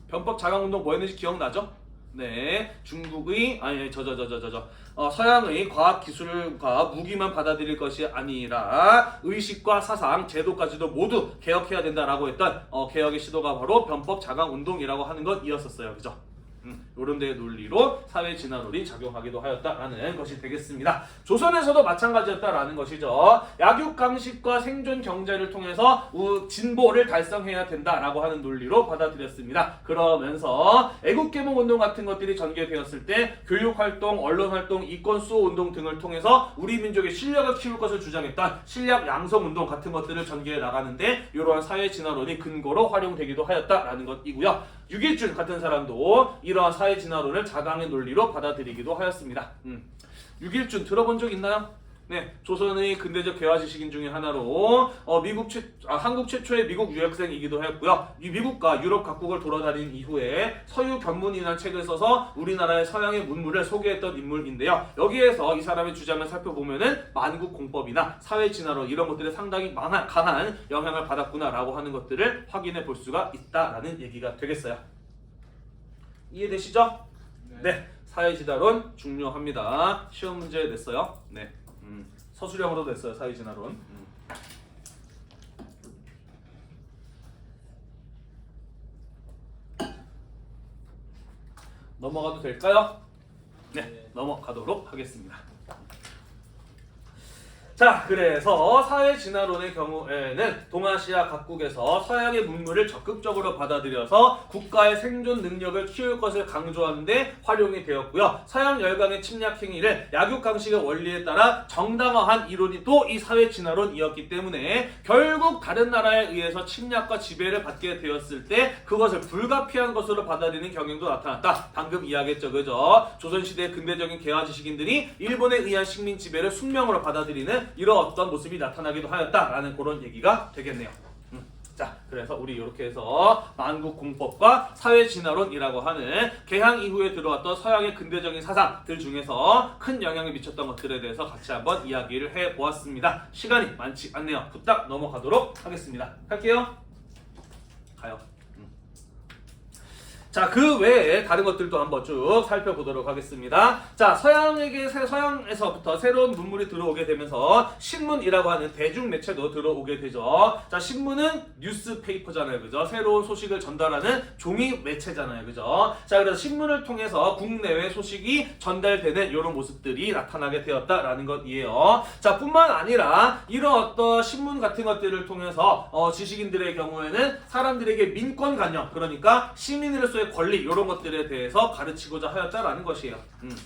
변법 장악 운동 뭐 했는지 기억나죠? 네, 중국의 서양의 과학 기술과 무기만 받아들일 것이 아니라 의식과 사상, 제도까지도 모두 개혁해야 된다라고 했던 개혁의 시도가 바로 변법 장악 운동이라고 하는 것이었었어요. 그죠? 이런 데의 논리로 사회 진화론이 작용하기도 하였다라는 것이 되겠습니다. 조선에서도 마찬가지였다라는 것이죠. 약육강식과 생존 경제를 통해서 진보를 달성해야 된다라고 하는 논리로 받아들였습니다. 그러면서 애국개몽운동 같은 것들이 전개되었을 때 교육활동, 언론활동, 이권수호 운동 등을 통해서 우리 민족의 실력을 키울 것을 주장했던 실력 양성운동 같은 것들을 전개해 나가는데 이러한 사회 진화론이 근거로 활용되기도 하였다라는 것이고요. 유길준 같은 사람도 이러한 사회 진화론을 자강의 논리로 받아들이기도 하였습니다. 유길준 들어본 적 있나요? 네, 조선의 근대적 개화 지식인 중에 하나로 한국 최초의 미국 유학생이기도 했고요. 이 미국과 유럽 각국을 돌아다닌 이후에 서유 견문이라는 책을 써서 우리나라의 서양의 문물을 소개했던 인물인데요. 여기에서 이 사람의 주장을 살펴보면은 만국 공법이나 사회 진화론 이런 것들에 상당히 강한 영향을 받았구나라고 하는 것들을 확인해 볼 수가 있다라는 얘기가 되겠어요. 이해되시죠? 네, 사회 진화론 중요합니다. 시험 문제 냈어요. 네. 서술형으로도 했어요. 사회 진화론. 넘어가도 될까요? 네, 넘어가도록 하겠습니다. 자, 그래서 사회 진화론의 경우에는 동아시아 각국에서 서양의 문물을 적극적으로 받아들여서 국가의 생존 능력을 키울 것을 강조하는 데 활용이 되었고요. 서양 열강의 침략 행위를 약육강식의 원리에 따라 정당화한 이론이 또 이 사회 진화론이었기 때문에 결국 다른 나라에 의해서 침략과 지배를 받게 되었을 때 그것을 불가피한 것으로 받아들이는 경향도 나타났다. 방금 이야기했죠, 그죠? 조선시대 근대적인 개화 지식인들이 일본에 의한 식민 지배를 숙명으로 받아들이는 이런 어떤 모습이 나타나기도 하였다라는 그런 얘기가 되겠네요. 자, 그래서 우리 이렇게 해서 만국공법과 사회진화론이라고 하는 개항 이후에 들어왔던 서양의 근대적인 사상들 중에서 큰 영향을 미쳤던 것들에 대해서 같이 한번 이야기를 해보았습니다. 시간이 많지 않네요. 부탁 넘어가도록 하겠습니다. 할게요. 가요. 자, 그 외에 다른 것들도 한번 쭉 살펴보도록 하겠습니다. 자, 서양에서부터 새로운 문물이 들어오게 되면서 신문이라고 하는 대중매체도 들어오게 되죠. 자, 신문은 뉴스페이퍼잖아요. 그죠? 새로운 소식을 전달하는 종이 매체잖아요. 그죠? 자, 그래서 신문을 통해서 국내외 소식이 전달되는 이런 모습들이 나타나게 되었다라는 것이에요. 자, 뿐만 아니라 이런 어떤 신문 같은 것들을 통해서 지식인들의 경우에는 사람들에게 민권관념, 그러니까 시민으로서의 권리 이런 것들에 대해서 가르치고자 하였다라는 것이에요.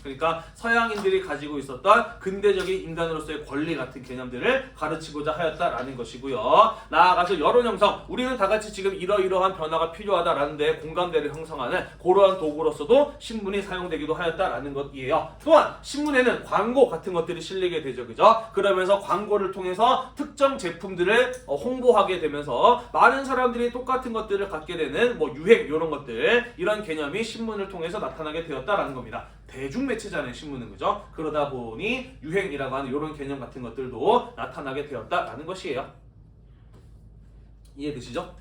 그러니까 서양인들이 가지고 있었던 근대적인 인간으로서의 권리 같은 개념들을 가르치고자 하였다라는 것이고요. 나아가서 여론 형성, 우리는 다 같이 지금 이러이러한 변화가 필요하다라는 데 공감대를 형성하는 그러한 도구로서도 신문이 사용되기도 하였다라는 것이에요. 또한 신문에는 광고 같은 것들이 실리게 되죠. 그죠? 그러면서 광고를 통해서 특정 제품들을 홍보하게 되면서 많은 사람들이 똑같은 것들을 갖게 되는 유행 이런 것들, 이런 개념이 신문을 통해서 나타나게 되었다라는 겁니다. 대중매체잖아요, 신문은. 그죠? 그러다 보니 유행이라고 하는 이런 개념 같은 것들도 나타나게 되었다라는 것이에요. 이해되시죠?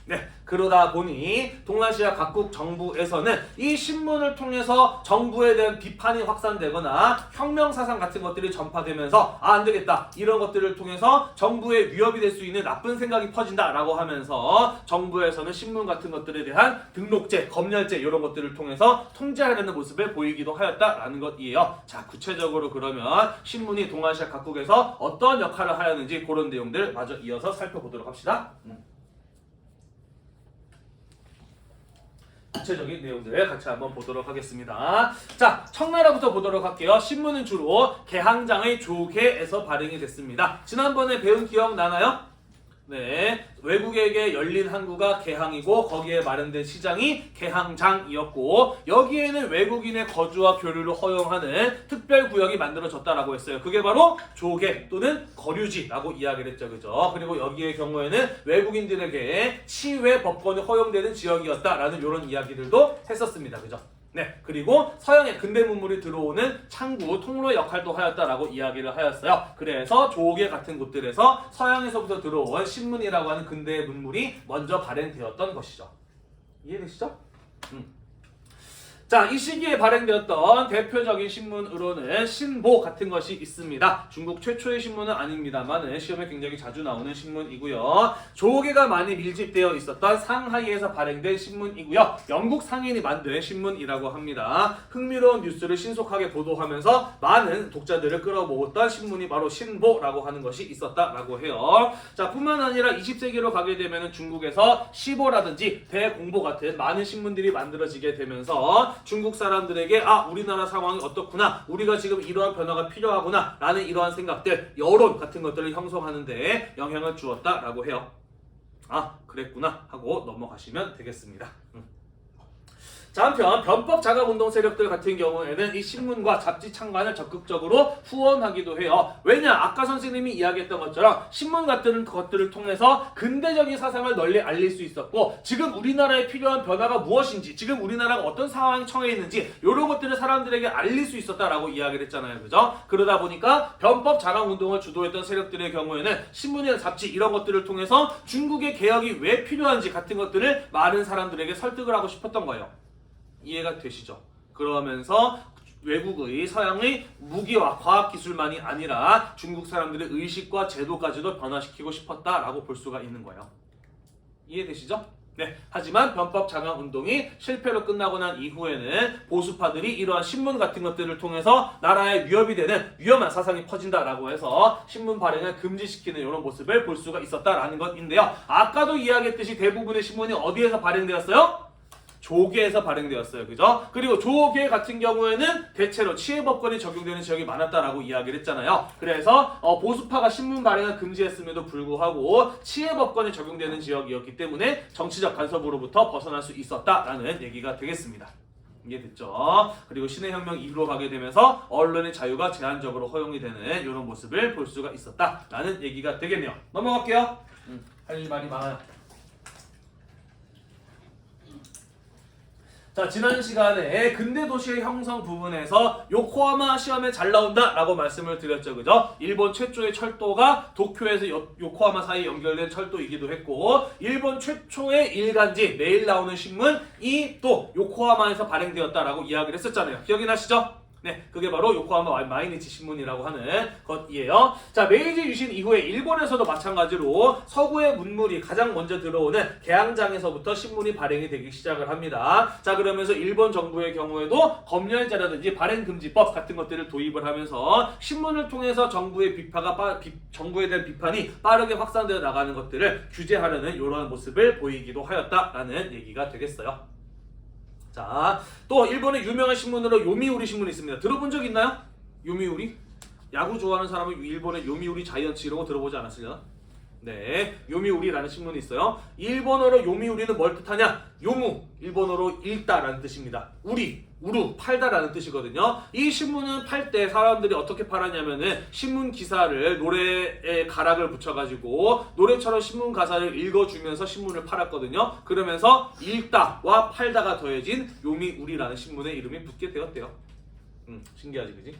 네, 그러다 보니 동아시아 각국 정부에서는 이 신문을 통해서 정부에 대한 비판이 확산되거나 혁명사상 같은 것들이 전파되면서 안 되겠다, 이런 것들을 통해서 정부에 위협이 될 수 있는 나쁜 생각이 퍼진다라고 하면서 정부에서는 신문 같은 것들에 대한 등록제, 검열제 이런 것들을 통해서 통제하려는 모습을 보이기도 하였다라는 것이에요. 자, 구체적으로 그러면 신문이 동아시아 각국에서 어떤 역할을 하였는지 그런 내용들 마저 이어서 살펴보도록 합시다. 구체적인 내용들 같이 한번 보도록 하겠습니다. 자, 청나라부터 보도록 할게요. 신문은 주로 개항장의 조계에서 발행이 됐습니다. 지난번에 배운 기억 나나요? 네, 외국에게 열린 항구가 개항이고 거기에 마련된 시장이 개항장이었고 여기에는 외국인의 거주와 교류를 허용하는 특별구역이 만들어졌다라고 했어요. 그게 바로 조계 또는 거류지라고 이야기를 했죠. 그죠? 그리고 여기의 경우에는 외국인들에게 치외 법권이 허용되는 지역이었다라는 이런 이야기들도 했었습니다. 그죠? 네, 그리고 서양의 근대 문물이 들어오는 창구, 통로 역할도 하였다라고 이야기를 하였어요. 그래서 조계 같은 곳들에서 서양에서부터 들어온 신문이라고 하는 근대의 문물이 먼저 발행되었던 것이죠. 이해되시죠? 자, 이 시기에 발행되었던 대표적인 신문으로는 신보 같은 것이 있습니다. 중국 최초의 신문은 아닙니다만 시험에 굉장히 자주 나오는 신문이고요. 조계가 많이 밀집되어 있었던 상하이에서 발행된 신문이고요. 영국 상인이 만든 신문이라고 합니다. 흥미로운 뉴스를 신속하게 보도하면서 많은 독자들을 끌어모았던 신문이 바로 신보라고 하는 것이 있었다라고 해요. 자, 뿐만 아니라 20세기로 가게 되면 중국에서 시보라든지 대공보 같은 많은 신문들이 만들어지게 되면서 중국 사람들에게 우리나라 상황이 어떻구나, 우리가 지금 이러한 변화가 필요하구나 라는 이러한 생각들, 여론 같은 것들을 형성하는 데 영향을 주었다라고 해요. 그랬구나 하고 넘어가시면 되겠습니다. 자, 한편 변법 자각운동 세력들 같은 경우에는 이 신문과 잡지 창간을 적극적으로 후원하기도 해요. 왜냐? 아까 선생님이 이야기했던 것처럼 신문 같은 것들을 통해서 근대적인 사상을 널리 알릴 수 있었고 지금 우리나라에 필요한 변화가 무엇인지, 지금 우리나라가 어떤 상황에 처해 있는지 이런 것들을 사람들에게 알릴 수 있었다라고 이야기를 했잖아요. 그죠? 그러다 보니까 변법 자각운동을 주도했던 세력들의 경우에는 신문이나 잡지 이런 것들을 통해서 중국의 개혁이 왜 필요한지 같은 것들을 많은 사람들에게 설득을 하고 싶었던 거예요. 이해가 되시죠? 그러면서 외국의 서양의 무기와 과학기술만이 아니라 중국 사람들의 의식과 제도까지도 변화시키고 싶었다라고 볼 수가 있는 거예요. 이해되시죠? 네. 하지만 변법 장악 운동이 실패로 끝나고 난 이후에는 보수파들이 이러한 신문 같은 것들을 통해서 나라에 위협이 되는 위험한 사상이 퍼진다라고 해서 신문 발행을 금지시키는 이런 모습을 볼 수가 있었다라는 것인데요. 아까도 이야기했듯이 대부분의 신문이 어디에서 발행되었어요? 조계에서 발행되었어요. 그죠? 그리고 조계 같은 경우에는 대체로 치해법권이 적용되는 지역이 많았다라고 이야기를 했잖아요. 그래서 보수파가 신문 발행을 금지했음에도 불구하고 치해법권이 적용되는 지역이었기 때문에 정치적 간섭으로부터 벗어날 수 있었다라는 얘기가 되겠습니다. 이해됐죠? 그리고 신해혁명 이후로 가게 되면서 언론의 자유가 제한적으로 허용이 되는 이런 모습을 볼 수가 있었다라는 얘기가 되겠네요. 넘어갈게요. 할 말이 많아요. 자, 지난 시간에 근대 도시의 형성 부분에서 요코하마 시험에 잘 나온다 라고 말씀을 드렸죠. 그죠? 일본 최초의 철도가 도쿄에서 요코하마 사이에 연결된 철도이기도 했고 일본 최초의 일간지, 매일 나오는 신문이 또 요코하마에서 발행되었다라고 이야기를 했었잖아요. 기억이 나시죠? 네, 그게 바로 요코하마 마이니치 신문이라고 하는 것이에요. 자, 메이지 유신 이후에 일본에서도 마찬가지로 서구의 문물이 가장 먼저 들어오는 개항장에서부터 신문이 발행이 되기 시작을 합니다. 자, 그러면서 일본 정부의 경우에도 검열제라든지 발행금지법 같은 것들을 도입을 하면서 신문을 통해서 정부에 대한 비판이 빠르게 확산되어 나가는 것들을 규제하려는 이런 모습을 보이기도 하였다라는 얘기가 되겠어요. 자, 또 일본의 유명한 신문으로 요미우리 신문이 있습니다. 들어본 적 있나요? 요미우리? 야구 좋아하는 사람은 일본의 요미우리 자이언츠 이런 거 들어보지 않았으려나? 네, 요미우리라는 신문이 있어요. 일본어로 요미우리는 뭘 뜻하냐? 요무, 일본어로 읽다라는 뜻입니다. 우리, 우루, 팔다라는 뜻이거든요. 이 신문은 팔 때 사람들이 어떻게 팔았냐면은 신문 기사를 노래에 가락을 붙여가지고 노래처럼 신문 가사를 읽어주면서 신문을 팔았거든요. 그러면서 읽다와 팔다가 더해진 요미우리라는 신문의 이름이 붙게 되었대요. 신기하지, 그지?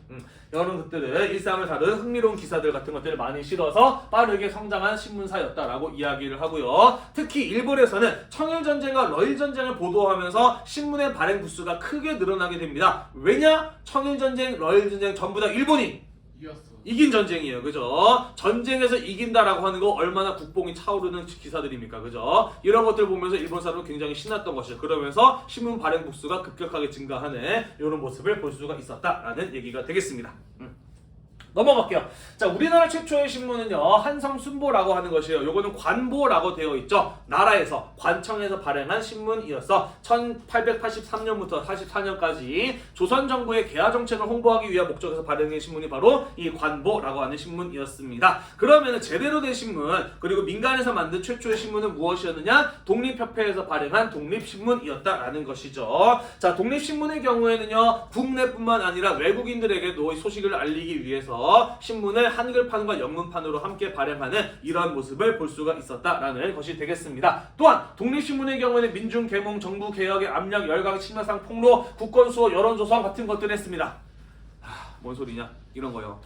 이런 것들을 일상을 다룬 흥미로운 기사들 같은 것들을 많이 실어서 빠르게 성장한 신문사였다라고 이야기를 하고요. 특히 일본에서는 청일전쟁과 러일전쟁을 보도하면서 신문의 발행 부수가 크게 늘어나게 됩니다. 왜냐? 청일전쟁, 러일전쟁 전부 다 일본이 이긴 전쟁이에요. 그죠? 전쟁에서 이긴다라고 하는 거 얼마나 국뽕이 차오르는 기사들입니까? 그죠? 이런 것들 보면서 일본 사람은 굉장히 신났던 것이죠. 그러면서 신문 발행 부수가 급격하게 증가하는 이런 모습을 볼 수가 있었다라는 얘기가 되겠습니다. 넘어갈게요. 자, 우리나라 최초의 신문은요, 한성순보라고 하는 것이에요. 요거는 관보라고 되어 있죠. 나라에서, 관청에서 발행한 신문이어서 1883년부터 44년까지 조선정부의 개화정책을 홍보하기 위한 목적에서 발행된 신문이 바로 이 관보라고 하는 신문이었습니다. 그러면 제대로 된 신문, 그리고 민간에서 만든 최초의 신문은 무엇이었느냐? 독립협회에서 발행한 독립신문이었다라는 것이죠. 자, 독립신문의 경우에는요, 국내뿐만 아니라 외국인들에게도 소식을 알리기 위해서 신문을 한글판과 영문판으로 함께 발행하는 이러한 모습을 볼 수가 있었다라는 것이 되겠습니다. 또한 독립신문의 경우에는 민중 계몽, 정부 개혁의 압력, 열강, 심야상 폭로, 국권 수호, 여론 조성 같은 것들을 했습니다. 뭔 소리냐? 이런 거요.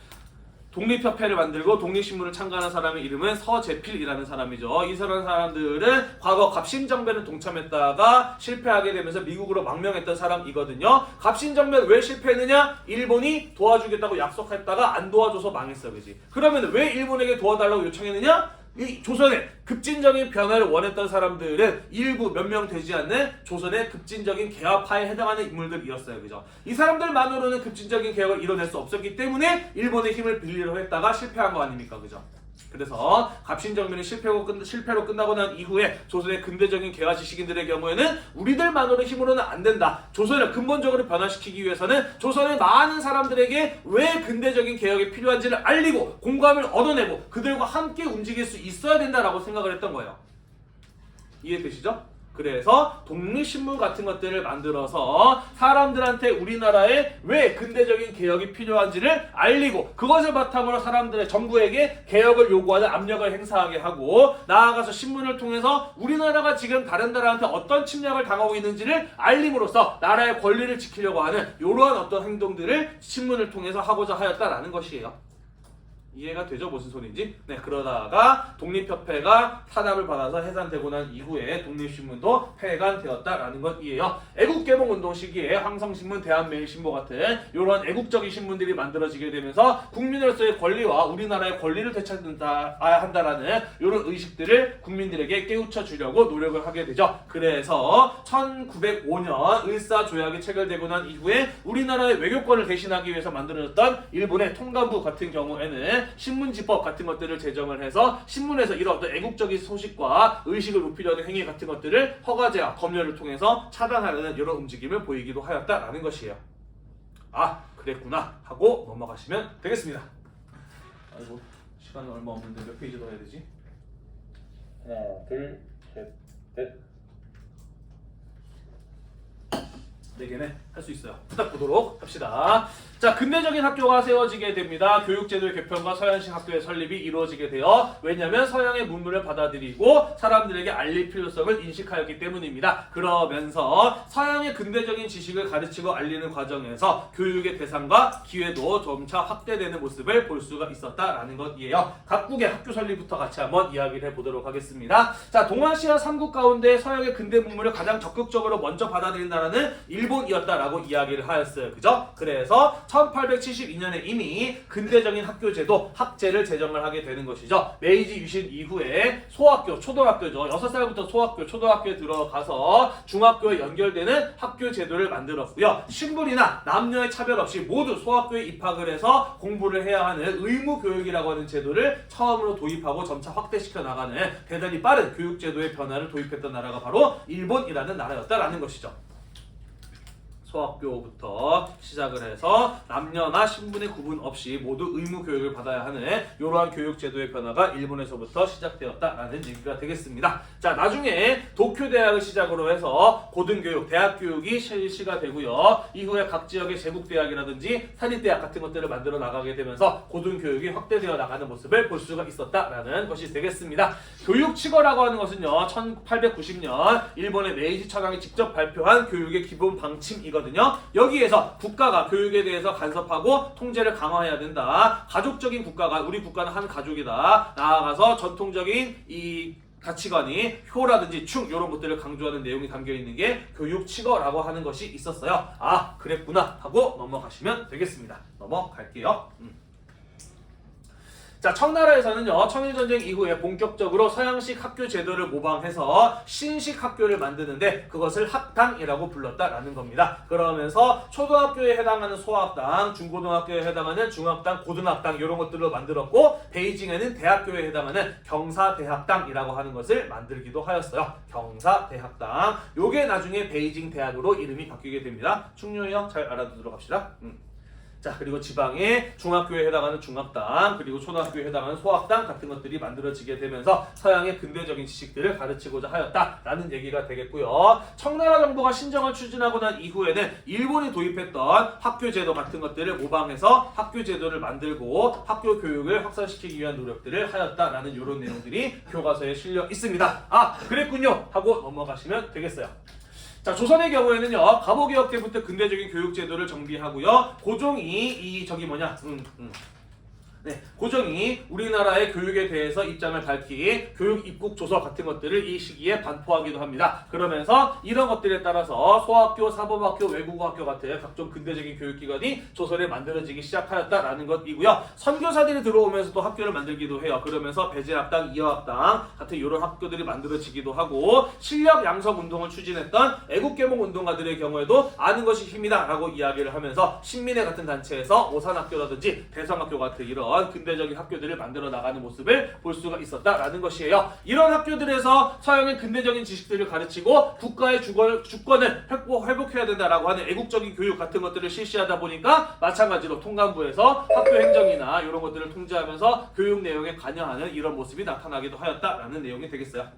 독립협회를 만들고 독립신문을 창간한 사람의 이름은 서재필이라는 사람이죠. 이 사람들은 과거 갑신정변에 동참했다가 실패하게 되면서 미국으로 망명했던 사람이거든요. 갑신정변 왜 실패했느냐? 일본이 도와주겠다고 약속했다가 안 도와줘서 망했어, 그지? 그러면 왜 일본에게 도와달라고 요청했느냐? 이 조선의 급진적인 변화를 원했던 사람들은 일부 몇 명 되지 않는 조선의 급진적인 개화파에 해당하는 인물들이었어요. 그죠? 이 사람들만으로는 급진적인 개혁을 이뤄낼 수 없었기 때문에 일본의 힘을 빌리려고 했다가 실패한 거 아닙니까? 그죠? 그래서 갑신정변이 실패로 끝나고 난 이후에 조선의 근대적인 개화 지식인들의 경우에는 우리들만으로 힘으로는 안 된다. 조선을 근본적으로 변화시키기 위해서는 조선의 많은 사람들에게 왜 근대적인 개혁이 필요한지를 알리고 공감을 얻어내고 그들과 함께 움직일 수 있어야 된다라고 생각을 했던 거예요. 이해되시죠? 그래서 독립신문 같은 것들을 만들어서 사람들한테 우리나라에 왜 근대적인 개혁이 필요한지를 알리고 그것을 바탕으로 사람들의 정부에게 개혁을 요구하는 압력을 행사하게 하고 나아가서 신문을 통해서 우리나라가 지금 다른 나라한테 어떤 침략을 당하고 있는지를 알림으로써 나라의 권리를 지키려고 하는 이러한 어떤 행동들을 신문을 통해서 하고자 하였다라는 것이에요. 이해가 되죠? 무슨 소리인지? 네, 그러다가 독립협회가 탄압을 받아서 해산되고 난 이후에 독립신문도 폐간되었다라는 것이에요. 애국개봉운동 시기에 황성신문, 대한매일신보 같은 이런 애국적인 신문들이 만들어지게 되면서 국민으로서의 권리와 우리나라의 권리를 되찾아야 한다라는 이런 의식들을 국민들에게 깨우쳐 주려고 노력을 하게 되죠. 그래서 1905년 을사조약이 체결되고 난 이후에 우리나라의 외교권을 대신하기 위해서 만들어졌던 일본의 통감부 같은 경우에는 신문지법 같은 것들을 제정을 해서 신문에서 이런 어떤 애국적인 소식과 의식을 높이려는 행위 같은 것들을 허가제와 검열을 통해서 차단하려는 이런 움직임을 보이기도 하였다라는 것이에요. 아, 그랬구나 하고 넘어가시면 되겠습니다. 아이고, 시간이 얼마 없는데 몇 페이지 더 해야 되지? 하나, 둘, 셋, 넷. 4개네. 할 수 있어요. 딱 보도록 합시다. 자, 근대적인 학교가 세워지게 됩니다. 교육제도의 개편과 서양식 학교의 설립이 이루어지게 되어 왜냐하면 서양의 문물을 받아들이고 사람들에게 알릴 필요성을 인식하였기 때문입니다. 그러면서 서양의 근대적인 지식을 가르치고 알리는 과정에서 교육의 대상과 기회도 점차 확대되는 모습을 볼 수가 있었다라는 것이에요. 각국의 학교 설립부터 같이 한번 이야기를 해보도록 하겠습니다. 자, 동아시아 3국 가운데 서양의 근대 문물을 가장 적극적으로 먼저 받아들인 나라는 일본이었다라고 이야기를 하였어요. 그죠? 그래서 1872년에 이미 근대적인 학교제도, 학제를 제정을 하게 되는 것이죠. 메이지 유신 이후에 소학교, 초등학교죠. 6살부터 소학교, 초등학교에 들어가서 중학교에 연결되는 학교제도를 만들었고요. 신분이나 남녀의 차별 없이 모두 소학교에 입학을 해서 공부를 해야 하는 의무교육이라고 하는 제도를 처음으로 도입하고 점차 확대시켜 나가는 대단히 빠른 교육제도의 변화를 도입했던 나라가 바로 일본이라는 나라였다라는 것이죠. 소학교부터 시작을 해서 남녀나 신분의 구분 없이 모두 의무 교육을 받아야 하는 이러한 교육제도의 변화가 일본에서부터 시작되었다라는 얘기가 되겠습니다. 자, 나중에 도쿄대학을 시작으로 해서 고등교육, 대학교육이 실시가 되고요. 이후에 각 지역의 제국대학이라든지 사립대학 같은 것들을 만들어 나가게 되면서 고등교육이 확대되어 나가는 모습을 볼 수가 있었다라는 것이 되겠습니다. 교육치거라고 하는 것은요, 1890년 일본의 메이지 처강이 직접 발표한 교육의 기본 방침이거든요. 있거든요. 여기에서 국가가 교육에 대해서 간섭하고 통제를 강화해야 된다. 가족적인 국가가 우리 국가는 한 가족이다. 나아가서 전통적인 이 가치관이 효라든지 충 이런 것들을 강조하는 내용이 담겨 있는 게 교육칙어라고 하는 것이 있었어요. 아 그랬구나 하고 넘어가시면 되겠습니다. 넘어갈게요. 자, 청나라에서는요, 청일전쟁 이후에 본격적으로 서양식 학교 제도를 모방해서 신식 학교를 만드는데 그것을 학당이라고 불렀다라는 겁니다. 그러면서 초등학교에 해당하는 소학당, 중고등학교에 해당하는 중학당, 고등학당 이런 것들로 만들었고 베이징에는 대학교에 해당하는 경사대학당이라고 하는 것을 만들기도 하였어요. 경사대학당. 요게 나중에 베이징 대학으로 이름이 바뀌게 됩니다. 중요해요. 잘 알아두도록 합시다. 자, 그리고 지방의 중학교에 해당하는 중학당, 그리고 초등학교에 해당하는 소학당 같은 것들이 만들어지게 되면서 서양의 근대적인 지식들을 가르치고자 하였다라는 얘기가 되겠고요. 청나라 정부가 신정을 추진하고 난 이후에는 일본이 도입했던 학교 제도 같은 것들을 모방해서 학교 제도를 만들고 학교 교육을 확산시키기 위한 노력들을 하였다라는 이런 내용들이 교과서에 실려 있습니다. 아, 그랬군요 하고 넘어가시면 되겠어요. 자, 조선의 경우에는요, 갑오개혁 때부터 근대적인 교육 제도를 정비하고요, 고종이 고종이 우리나라의 교육에 대해서 입장을 밝힌 교육 입국 조서 같은 것들을 이 시기에 반포하기도 합니다. 그러면서 이런 것들에 따라서 소학교, 사범학교, 외국어학교 같은 각종 근대적인 교육기관이 조선에 만들어지기 시작하였다라는 것이고요. 선교사들이 들어오면서 또 학교를 만들기도 해요. 그러면서 배제학당, 이어학당 같은 이런 학교들이 만들어지기도 하고 실력 양성 운동을 추진했던 애국개몽 운동가들의 경우에도 아는 것이 힘이다 라고 이야기를 하면서 신민회 같은 단체에서 오산학교라든지 대성학교 같은 이런 근대적인 학교들을 만들어 나가는 모습을 볼 수가 있었다라는 것이에요. 이런 학교들에서 서양의 근대적인 지식들을 가르치고 국가의 주권을 회복해야 된다라고 하는 애국적인 교육 같은 것들을 실시하다 보니까 마찬가지로 통감부에서 학교 행정이나 이런 것들을 통제하면서 교육 내용에 관여하는 이런 모습이 나타나기도 하였다라는 내용이 되겠어요.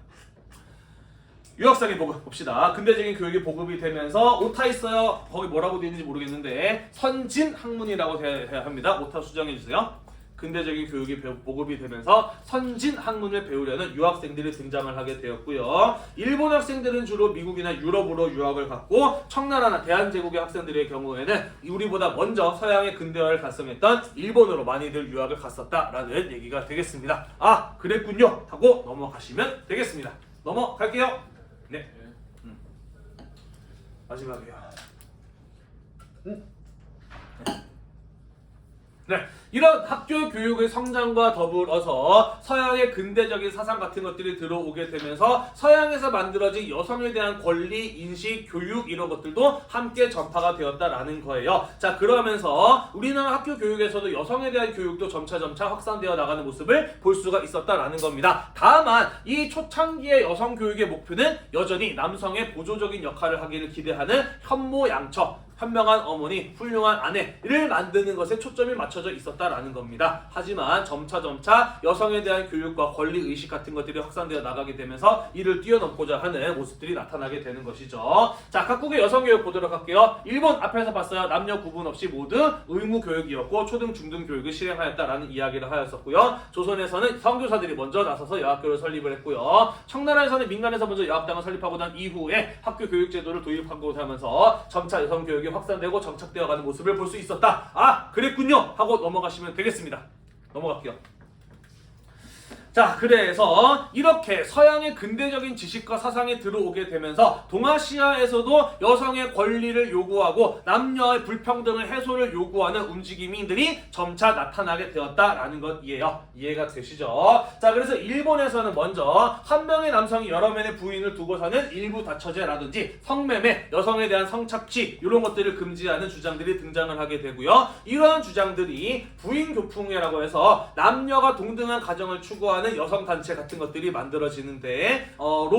유학생의 보급 봅시다. 근대적인 교육이 보급이 되면서 오타 있어요. 거기 뭐라고 되어 있는지 모르겠는데 선진 학문이라고 돼야 합니다. 오타 수정해 주세요. 근대적인 교육이 보급이 되면서 선진 학문을 배우려는 유학생들이 등장을 하게 되었고요. 일본 학생들은 주로 미국이나 유럽으로 유학을 갔고 청나라나 대한제국의 학생들의 경우에는 우리보다 먼저 서양의 근대화를 달성했던 일본으로 많이들 유학을 갔었다라는 얘기가 되겠습니다. 아, 그랬군요 하고 넘어가시면 되겠습니다. 넘어갈게요. 네. 마지막이요. 네. 이런 학교 교육의 성장과 더불어서 서양의 근대적인 사상 같은 것들이 들어오게 되면서 서양에서 만들어진 여성에 대한 권리, 인식, 교육 이런 것들도 함께 전파가 되었다라는 거예요. 자, 그러면서 우리나라 학교 교육에서도 여성에 대한 교육도 점차 확산되어 나가는 모습을 볼 수가 있었다라는 겁니다. 다만 이 초창기의 여성 교육의 목표는 여전히 남성의 보조적인 역할을 하기를 기대하는 현모양처, 현명한 어머니, 훌륭한 아내를 만드는 것에 초점이 맞춰져 있었다라는 겁니다. 하지만 점차 여성에 대한 교육과 권리의식 같은 것들이 확산되어 나가게 되면서 이를 뛰어넘고자 하는 모습들이 나타나게 되는 것이죠. 자, 각국의 여성교육 보도록 할게요. 일본 앞에서 봤어요. 남녀 구분 없이 모두 의무교육이었고 초등, 중등 교육을 실행하였다라는 이야기를 하였었고요. 조선에서는 선교사들이 먼저 나서서 여학교를 설립을 했고요. 청나라에서는 민간에서 먼저 여학당을 설립하고 난 이후에 학교 교육제도를 도입하고 하면서 점차 여성교육이 확산되고 정착되어가는 모습을 볼 수 있었다. 아, 그랬군요 하고 넘어가시면 되겠습니다. 넘어갈게요. 자, 그래서 이렇게 서양의 근대적인 지식과 사상이 들어오게 되면서 동아시아에서도 여성의 권리를 요구하고 남녀의 불평등을 해소를 요구하는 움직임들이 점차 나타나게 되었다라는 것이에요. 이해가 되시죠? 자, 그래서 일본에서는 먼저 한 명의 남성이 여러 명의 부인을 두고 사는 일부 다처제라든지 성매매, 여성에 대한 성착취 이런 것들을 금지하는 주장들이 등장을 하게 되고요. 이러한 주장들이 부인교풍회라고 해서 남녀가 동등한 가정을 추구하는 여성 단체 같은 것들이 만들어지는 데로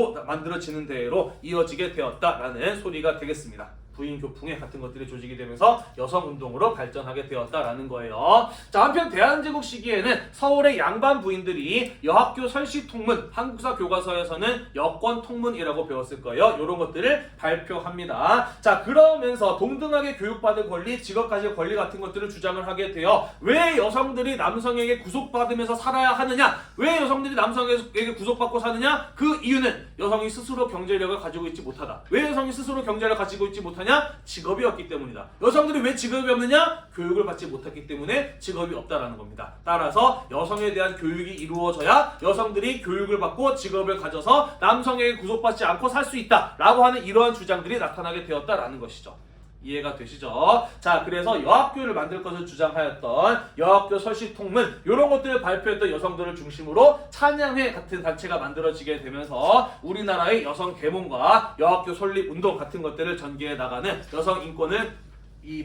이어지게 되었다라는 소리가 되겠습니다. 부인교풍회 같은 것들이 조직이 되면서 여성운동으로 발전하게 되었다라는 거예요. 자, 한편 대한제국 시기에는 서울의 양반 부인들이 여학교 설시통문, 한국사 교과서에서는 여권통문이라고 배웠을 거예요. 이런 것들을 발표합니다. 자, 그러면서 동등하게 교육받을 권리, 직업가질 권리 같은 것들을 주장을 하게 되어 왜 여성들이 남성에게 구속받으면서 살아야 하느냐? 왜 여성들이 남성에게 구속받고 사느냐? 그 이유는 여성이 스스로 경제력을 가지고 있지 못하다. 왜 여성이 스스로 경제력을 가지고 있지 못하냐? 못하냐? 직업이 없기 때문이다. 여성들이 왜 직업이 없느냐? 교육을 받지 못했기 때문에 직업이 없다라는 겁니다. 따라서 여성에 대한 교육이 이루어져야 여성들이 교육을 받고 직업을 가져서 남성에게 구속받지 않고 살 수 있다라고 하는 이러한 주장들이 나타나게 되었다라는 것이죠. 이해가 되시죠? 자, 그래서 여학교를 만들 것을 주장하였던 여학교 설시통문 이런 것들을 발표했던 여성들을 중심으로 찬양회 같은 단체가 만들어지게 되면서 우리나라의 여성 계몽과 여학교 설립 운동 같은 것들을 전개해 나가는 여성 인권을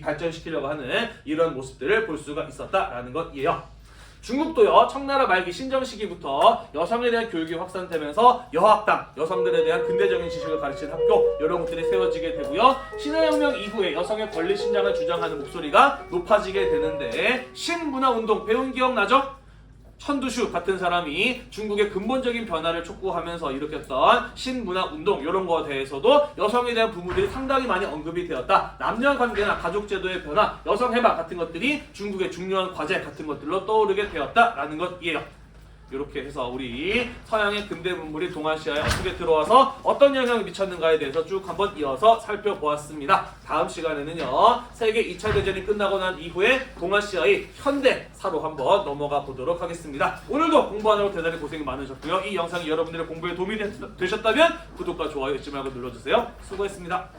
발전시키려고 하는 이런 모습들을 볼 수가 있었다라는 것이에요. 중국도요, 청나라 말기 신정 시기부터 여성에 대한 교육이 확산되면서 여학당, 여성들에 대한 근대적인 지식을 가르치는 학교 이런 것들이 세워지게 되고요. 신화혁명 이후에 여성의 권리 신장을 주장하는 목소리가 높아지게 되는데 신문화운동 배운 기억나죠? 천두슈 같은 사람이 중국의 근본적인 변화를 촉구하면서 일으켰던 신문화운동 이런 거에 대해서도 여성에 대한 부분들이 상당히 많이 언급이 되었다. 남녀관계나 가족제도의 변화, 여성해방 같은 것들이 중국의 중요한 과제 같은 것들로 떠오르게 되었다라는 것이에요. 이렇게 해서 우리 서양의 근대 문물이 동아시아에 어떻게 들어와서 어떤 영향을 미쳤는가에 대해서 쭉 한번 이어서 살펴보았습니다. 다음 시간에는요, 세계 2차 대전이 끝나고 난 이후에 동아시아의 현대사로 한번 넘어가 보도록 하겠습니다. 오늘도 공부하느라고 대단히 고생이 많으셨고요. 이 영상이 여러분들의 공부에 도움이 되셨다면 구독과 좋아요 잊지 말고 눌러주세요. 수고했습니다.